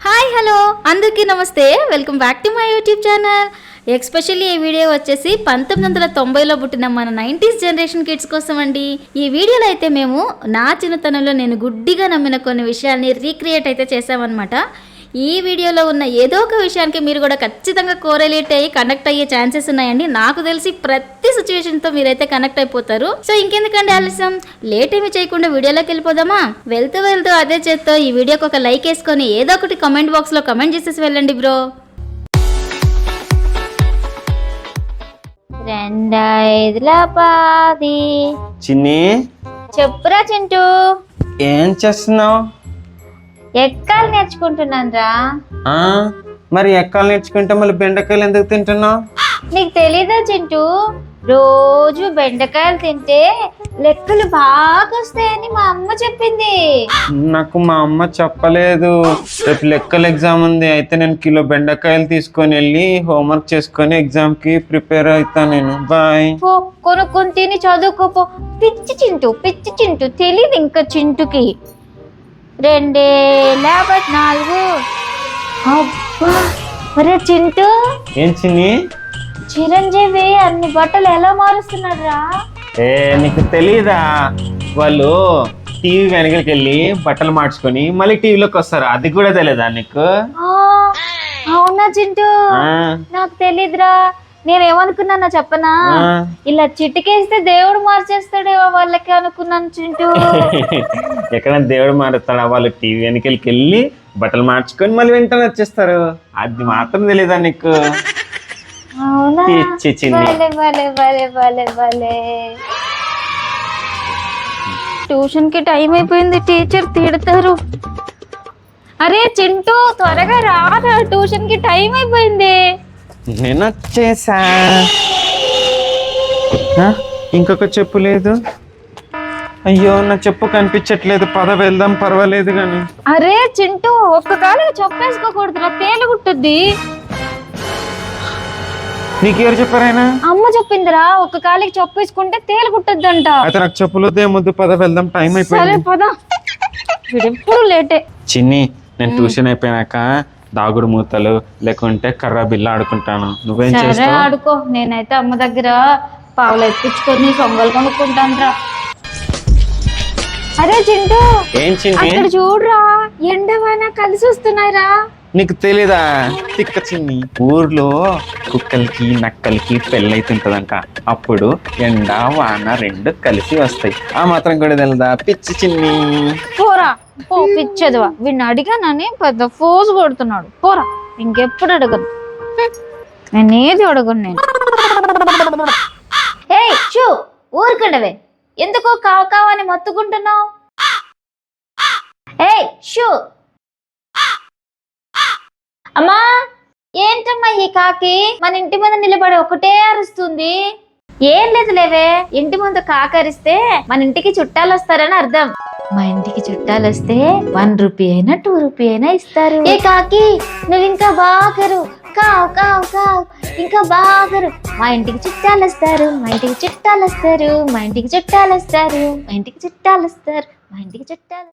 Hi hello అందరికీ నమస్తే, welcome back to my YouTube channel. Especially ఈ వీడియో వచ్చేసి 1990లో పుట్టిన మన 90s జనరేషన్ కిడ్స్ కోసం అండి. ఈ వీడియోలో అయితే మేము నా చిన్నతనంలో నేను గుడ్డిగా నమ్మిన కొన్ని విషయాల్ని రీక్రియేట్ అయితే చేసామన్నమాట. ఈ వీడియోలో ఉన్న ఏదో ఒక విషయానికి మీరు కూడా ఖచ్చితంగా కోరిలేట్ అయ్యి కనెక్ట్ అయ్యే ఛాన్సెస్ ఉన్నాయండి. నాకు తెలిసి ప్రతి సిచ్యువేషన్తో మీరైతే కనెక్ట్ అయిపోతారు. సో ఇంకెందుకండి ఆలస్యం, లేట్ ఏమి చేయకుండా వీడియోలోకి వెళ్ళిపోదామా? వెళ్తూ అదే చేత్తో ఈ వీడియోకి ఒక లైక్ వేసుకొని ఏదో ఒకటి కమెంట్ బాక్స్లో కమెంట్ చేసేసి వెళ్ళండి బ్రో. 2 చిన్ని, చెప్పురా చింటూ. ఏం చేస్తున్నావు? ఎక్కాలు నేర్చుకుంటున్నాను రా. మరి ఎక్కాలు నేర్చుకుంటే మళ్ళీ బెండకాయలు ఎందుకు తింటున్నావు? నీకు తెలీదా చింటూ, రోజు బెండకాయలు తింటే లెక్కలు బాగా వస్తాయని మా అమ్మ చెప్పింది. నాకు మా అమ్మ చెప్పలేదు. రేపు లెక్కల ఎగ్జామ్ ఉంది, అయితే నేను కిలో బెండకాయలు తీసుకొని వెళ్ళి హోంవర్క్ చేసుకొని ఎగ్జామ్ కి ప్రిపేర్ అవుతా. నేను బాయ్. కొనుక్కొని తిని చదువుకోపో. పిచ్చి చింటూ తెలీదు ఇంకా చింటూకి. 2014. అబ్బా మరే చింటూ, ఏం చిన్ని? చిరంజీవి అన్ని బట్టలు ఎలా మారుస్తున్నాడు రా? నీకు తెలీదా? వాళ్ళు టీవీ వెనకకి వెళ్ళి బట్టలు మార్చుకొని మళ్ళీ టీవీలోకి వస్తారు. అది కూడా తెలీదా నీకు? అవునా చింటూ, నాకు తెలీదురా. నేనేమనుకున్నానా చెప్పనా, ఇలా చిటికేస్తే దేవుడు మార్చేస్తాడేమో వాళ్ళకి అనుకున్నాను చింటూ. ఎక్కడ దేవుడు మారుతాడా? వాళ్ళు టీవీ వెనకలికి వెళ్ళి బట్టలు మార్చుకొని మళ్ళీ వెంటనే వచ్చేస్తారు. అది మాత్రం తెలీదా నీకు? అవునా? ట్యూషన్ కి టైం అయిపోయింది, టీచర్ తిడతారు. అరే చింటూ త్వరగా రారా, ట్యూషన్ కి టైం అయిపోయింది. నేను వచ్చేసా. ఇంకొక చెప్పు లేదు. అయ్యో నా చెప్పు కనిపించట్లేదు. పద వెళ్దాం, పర్వాలేదు గాని. అరే చింటూ, ఒక్క కాలికి చొప్పేసుకోకూడదురా, తేలుగుట్టుద్ది. నీకెవరు చెప్పారైనా? అమ్మ చెప్పిందిరా, ఒక్క కాలికి చొప్పేసుకుంటే తేలుగుట్టద్దంట. అయితే నాకు చెప్పులదే ముద్దు. పద వెళ్దాం, టైం అయిపోయింది. సరే పద, వీడెప్పుడు లేటే. చిన్ని, నేను ట్యూషన్ అయిపోయినాక దాగుడు మూతలు లేకుంటే కర్ర బిల్ల ఆడుకుంటాను. నువ్వేం చేస్తావు? ఆడుకో. నేనైతే అమ్మ దగ్గర పావులు ఎత్తించుకొని సొంగలు కొనుక్కుంటాను రా. అరే చింటూ, ఏం చిన్ని? అక్కడ చూడరా, ఎండవాన కలిసి వస్తున్నాయిరా. నీకు తెలీదా తిక్క చిన్ని? ఊర్లో కుక్కలకి నక్కలకి పెళ్ళైతుంటదంట. అప్పుడు ఎండ వాన రెండు కలిసి వస్తాయి. ఆ మాత్రం కూడా తెలదా పిచ్చి చిన్ని? పోరా పో, పిచ్చదువా. వీడిని అడిగానని పెద్ద ఫోజ్ కొడుతున్నాడు. పోరా, ఇంకెప్పుడు అడగను. నేనేది అడగను నేను. ఏయ్ షూ, ఊరుకుండవే, ఎందుకో కావని మొత్తుకుంటున్నావు? ఏయ్ షూ. అమ్మా, ఏంటమ్మా ఈ కాకి మన ఇంటి ముందు నిలబడి ఒకటే అరుస్తుంది? ఏం లేదు లేవే, ఇంటి ముందు కాకరిస్తే మన ఇంటికి చుట్టాలు వస్తారని అర్థం. మా ఇంటికి చుట్టాలు వస్తే 1 రూపీ అయినా 2 రూపీ అయినా ఇస్తారు. ఏ కాకి, నువ్వు ఇంకా బాగరు, కావు కావు కావు, ఇంకా బాగరు. మా ఇంటికి చుట్టాలు వస్తారు, మా ఇంటికి చుట్టాలు వస్తారు, మా ఇంటికి చుట్టాలు వస్తారు, మా ఇంటికి చుట్టాలు వస్తారు, మా ఇంటికి చుట్టాలు.